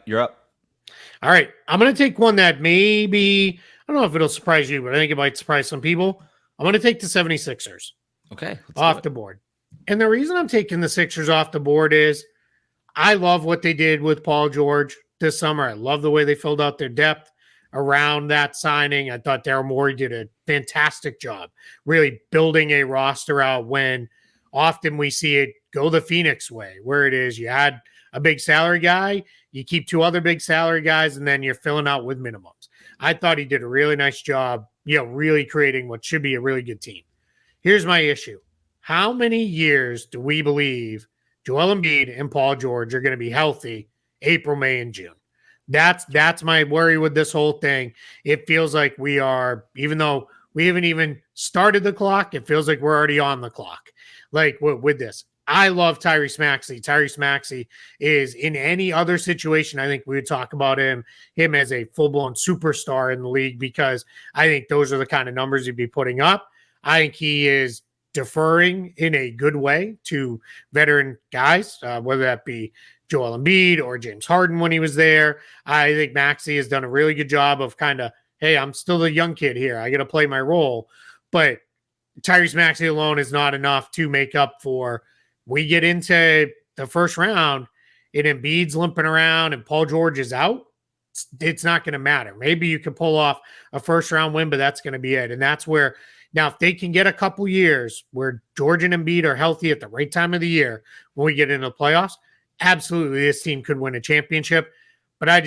You're up. All right. I'm going to take one that maybe, I don't know if it'll surprise you, but I think it might surprise some people. I'm going to take the 76ers. Okay. Off the board. And the reason I'm taking the Sixers off the board is I love what they did with Paul George this summer. I love the way they filled out their depth around that signing. I thought Daryl Morey did a fantastic job really building a roster out when often we see it go the Phoenix way, where it is you add a big salary guy, you keep two other big salary guys, and then you're filling out with minimums. I thought he did a really nice job, really creating what should be a really good team. Here's my issue. How many years do we believe Joel Embiid and Paul George are going to be healthy April, May, and June? That's my worry with this whole thing. It feels like we are, even though we haven't even started the clock, it feels like we're already on the clock. Like with this. I love Tyrese Maxey. Tyrese Maxey is in any other situation, I think we would talk about him as a full-blown superstar in the league because I think those are the kind of numbers he'd be putting up. I think he is deferring in a good way to veteran guys, whether that be Joel Embiid or James Harden when he was there. I think Maxey has done a really good job of kind of, hey, I'm still the young kid here. I got to play my role. But Tyrese Maxey alone is not enough to make up for we get into the first round and Embiid's limping around and Paul George is out. It's not going to matter. Maybe you can pull off a first round win, but that's going to be it. And that's where now, if they can get a couple years where George and Embiid are healthy at the right time of the year when we get into the playoffs, absolutely this team could win a championship. But I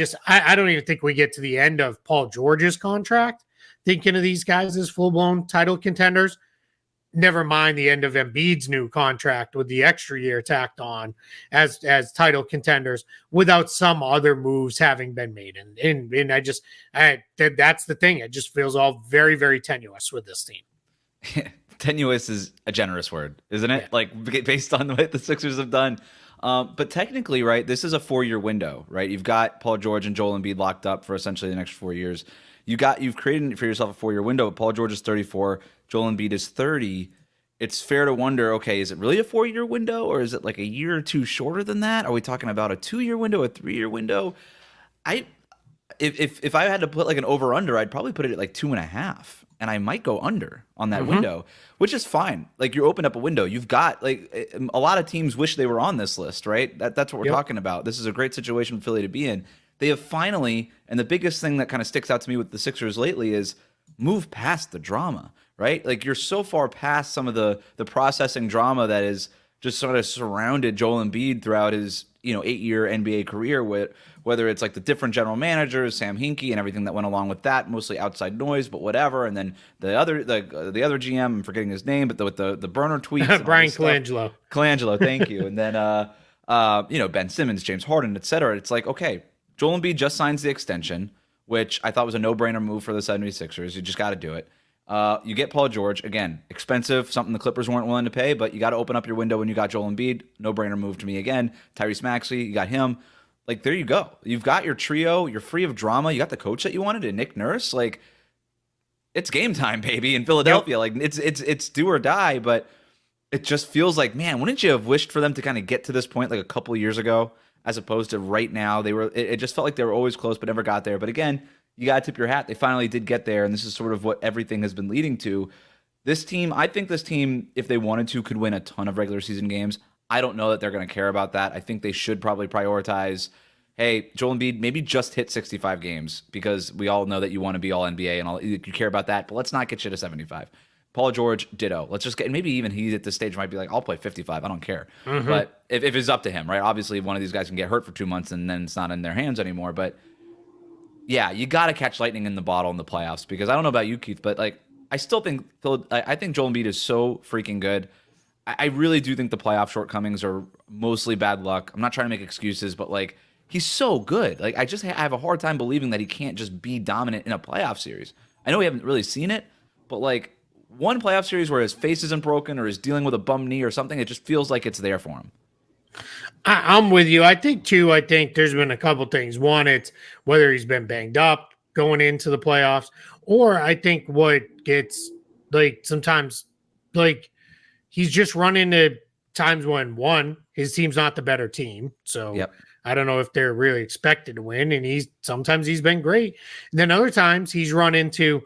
don't even think we get to the end of Paul George's contract thinking of these guys as full-blown title contenders. Never mind the end of Embiid's new contract with the extra year tacked on as title contenders without some other moves having been made. And that's the thing. It just feels all very, very tenuous with this team. Tenuous is a generous word, isn't it? Yeah. Like based on what the Sixers have done. But technically, right, this is a 4-year window, right? You've got Paul George and Joel Embiid locked up for essentially the next 4 years. You've created for yourself a 4-year window. Paul George is 34. Joel Embiid is 30. It's fair to wonder, okay, is it really a 4-year window or is it like a year or two shorter than that? Are we talking about a 2-year window, a 3-year window? If I had to put like an over-under, I'd probably put it at like 2.5. And I might go under on that window, which is fine. Like you open up a window. You've got like a lot of teams wish they were on this list, right? That's what we're talking about. This is a great situation for Philly to be in. They have finally, and the biggest thing that kind of sticks out to me with the Sixers lately is move past the drama, right? Like you're so far past some of the processing drama that is just sort of surrounded Joel Embiid throughout his 8-year NBA career, with whether it's like the different general managers, Sam Hinkie, and everything that went along with that, mostly outside noise, but whatever. And then the other GM, I'm forgetting his name, but with the burner tweets, Brian Colangelo. Colangelo, thank you. And then Ben Simmons, James Harden, etc. It's like, okay, Joel Embiid just signs the extension, which I thought was a no-brainer move for the 76ers. You just got to do it. You get Paul George, again, expensive, something the Clippers weren't willing to pay, but you got to open up your window when you got Joel Embiid. No-brainer move to me again. Tyrese Maxey, you got him. Like, there you go. You've got your trio. You're free of drama. You got the coach that you wanted, and Nick Nurse. Like, it's game time, baby, in Philadelphia. Yep. Like, it's do or die, but it just feels like, man, wouldn't you have wished for them to kind of get to this point like a couple of years ago as opposed to right now? It just felt like they were always close but never got there. But again, you got to tip your hat. They finally did get there, and this is sort of what everything has been leading to. This team, I think this team, if they wanted to, could win a ton of regular season games. I don't know that they're going to care about that. I think they should probably prioritize, hey, Joel Embiid, maybe just hit 65 games because we all know that you want to be all NBA and all you care about that, but let's not get you to 75. Paul George, ditto. Let's just get, maybe even he at this stage might be like, I'll play 55. I don't care. But if it's up to him, right? Obviously, one of these guys can get hurt for 2 months and then it's not in their hands anymore. But yeah, you got to catch lightning in the bottle in the playoffs because I don't know about you, Keith, but like I still think I think Joel Embiid is so freaking good. I really do think the playoff shortcomings are mostly bad luck. I'm not trying to make excuses, but like he's so good. Like I have a hard time believing that he can't just be dominant in a playoff series. I know we haven't really seen it, but like one playoff series where his face isn't broken or is dealing with a bum knee or something, it just feels like it's there for him. I'm with you. I think there's been a couple things. One, it's whether he's been banged up going into the playoffs, or I think what gets like sometimes like he's just run into times when one, his team's not the better team. So I don't know if they're really expected to win. And sometimes he's been great. And then other times he's run into,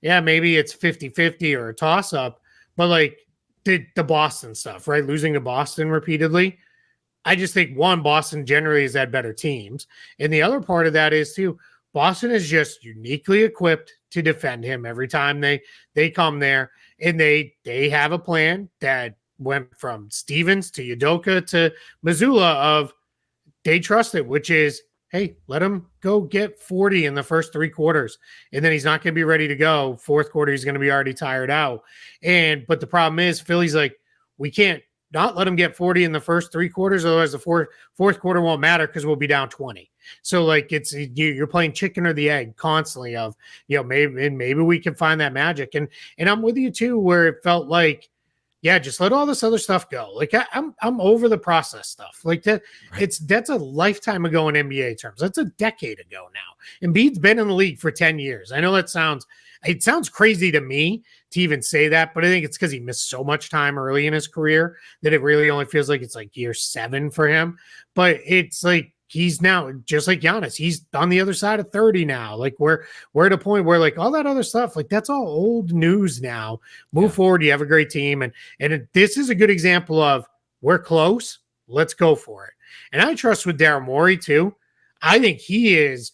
maybe it's 50-50 or a toss up, but like the Boston stuff, right? Losing to Boston repeatedly. I just think Boston generally has had better teams. And the other part of that is too, Boston is just uniquely equipped to defend him every time they come there. And they have a plan that went from Stevens to Udoka to Mazzulla of they trust it, which is, hey, let him go get 40 in the first 3 quarters. And then he's not going to be ready to go. Fourth quarter, he's going to be already tired out. But the problem is Philly's like, we can't not let him get 40 in the first 3 quarters. Otherwise the fourth quarter won't matter because we'll be down 20. So like you're playing chicken or the egg constantly of, maybe we can find that magic. And I'm with you too, where it felt like, just let all this other stuff go. Like I'm over the process stuff like that. Right. That's a lifetime ago in NBA terms. That's a decade ago now. Embiid's been in the league for 10 years. I know it sounds crazy to me to even say that, but I think it's because he missed so much time early in his career that it really only feels like it's like year 7 for him. But it's like, he's now just like Giannis. He's on the other side of 30 now. Like we're at a point where like all that other stuff, like that's all old news now. Move forward. You have a great team. And this is a good example of we're close. Let's go for it. And I trust with Daryl Morey too. I think he is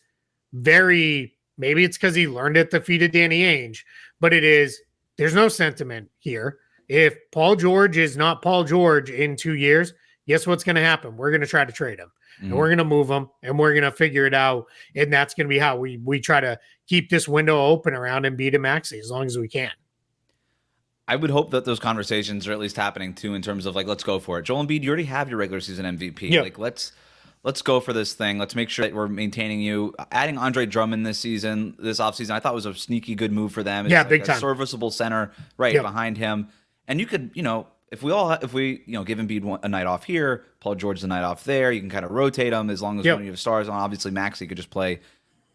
maybe it's because he learned at the feet of Danny Ainge, but there's no sentiment here. If Paul George is not Paul George in 2 years, guess what's going to happen? We're going to try to trade him. And we're going to move them and we're going to figure it out. And that's going to be how we try to keep this window open around Embiid and Maxey as long as we can. I would hope that those conversations are at least happening too, in terms of like, let's go for it. Joel Embiid, you already have your regular season MVP. Yep. Like let's go for this thing. Let's make sure that we're maintaining you. Adding Andre Drummond this offseason, I thought was a sneaky good move for them. It's big time. A serviceable center behind him. And you could, if we give Embiid a night off here, Paul George the night off there, you can kind of rotate them as long as one of you have stars on. Obviously, Maxey could just play,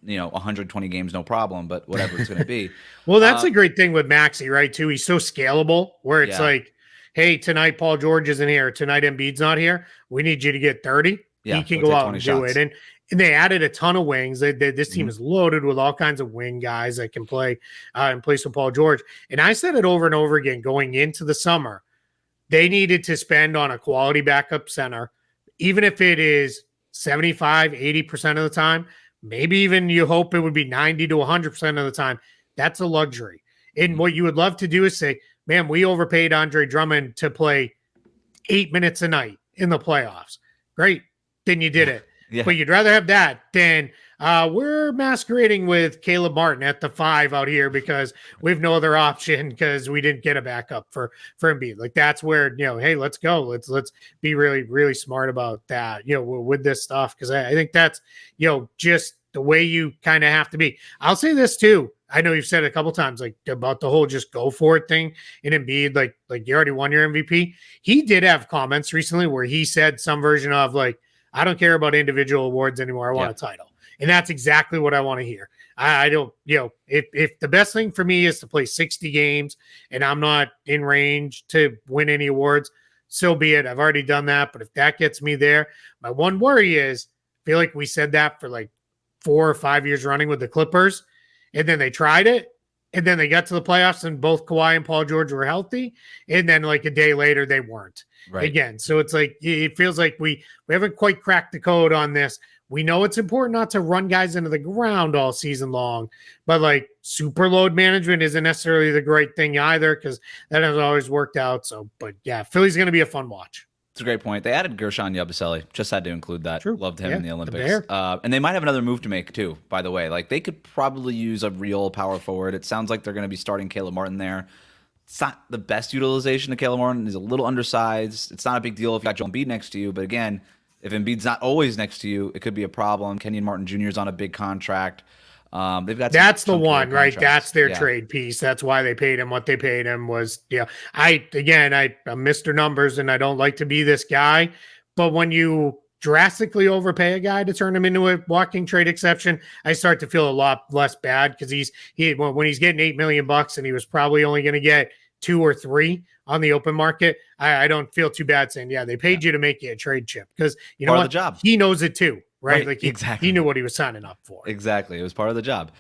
120 games, no problem, but whatever it's going to be. Well, that's a great thing with Maxey, right, too? He's so scalable where it's like, hey, tonight Paul George isn't here. Tonight Embiid's not here. We need you to get 30. Yeah, he can go out and shots. do it. And they added a ton of wings. This team is loaded with all kinds of wing guys that can play in place of Paul George. And I said it over and over again going into the summer. They needed to spend on a quality backup center, even if it is 75, 80% of the time. Maybe even you hope it would be 90 to 100% of the time. That's a luxury. And what you would love to do is say, man, we overpaid Andre Drummond to play 8 minutes a night in the playoffs. Great. Then you did it. Yeah. But you'd rather have that than we're masquerading with Caleb Martin at the 5 out here because we have no other option because we didn't get a backup for Embiid. Like that's where, hey, let's go. Let's be really, really smart about that, with this stuff. Cause I think that's, just the way you kind of have to be. I'll say this too. I know you've said it a couple times, like about the whole just go for it thing in Embiid, like you already won your MVP. He did have comments recently where he said some version of like, I don't care about individual awards anymore. I want a title. And that's exactly what I want to hear. I don't, if the best thing for me is to play 60 games and I'm not in range to win any awards, so be it. I've already done that. But if that gets me there, my one worry is I feel like we said that for like 4 or 5 years running with the Clippers. And then they tried it. And then they got to the playoffs and both Kawhi and Paul George were healthy. And then like a day later, they weren't again. So it's like, it feels like we haven't quite cracked the code on this. We know it's important not to run guys into the ground all season long, but like super load management isn't necessarily the great thing either because that hasn't always worked out. So, but yeah, Philly's going to be a fun watch. It's a great point. They added Gershon Yabusele. Just had to include that. True. Loved him in the Olympics. And they might have another move to make too, by the way. Like they could probably use a real power forward. It sounds like they're going to be starting Caleb Martin there. It's not the best utilization of Caleb Martin. He's a little undersized. It's not a big deal if you got Joel Embiid next to you. But again, if Embiid's not always next to you, it could be a problem. Kenyon Martin Jr. is on a big contract. They've got that's the one, right? That's their trade piece. That's why they paid him what they paid him was, I'm Mr. Numbers and I don't like to be this guy, but when you drastically overpay a guy to turn him into a walking trade exception, I start to feel a lot less bad because when he's getting $8 million and he was probably only going to get 2 or 3 on the open market, I don't feel too bad saying, yeah, they paid you to make you a trade chip, because you know Part what? of the job. He knows it too, right? Right, Like exactly. he knew what he was signing up for. Exactly. It was part of the job.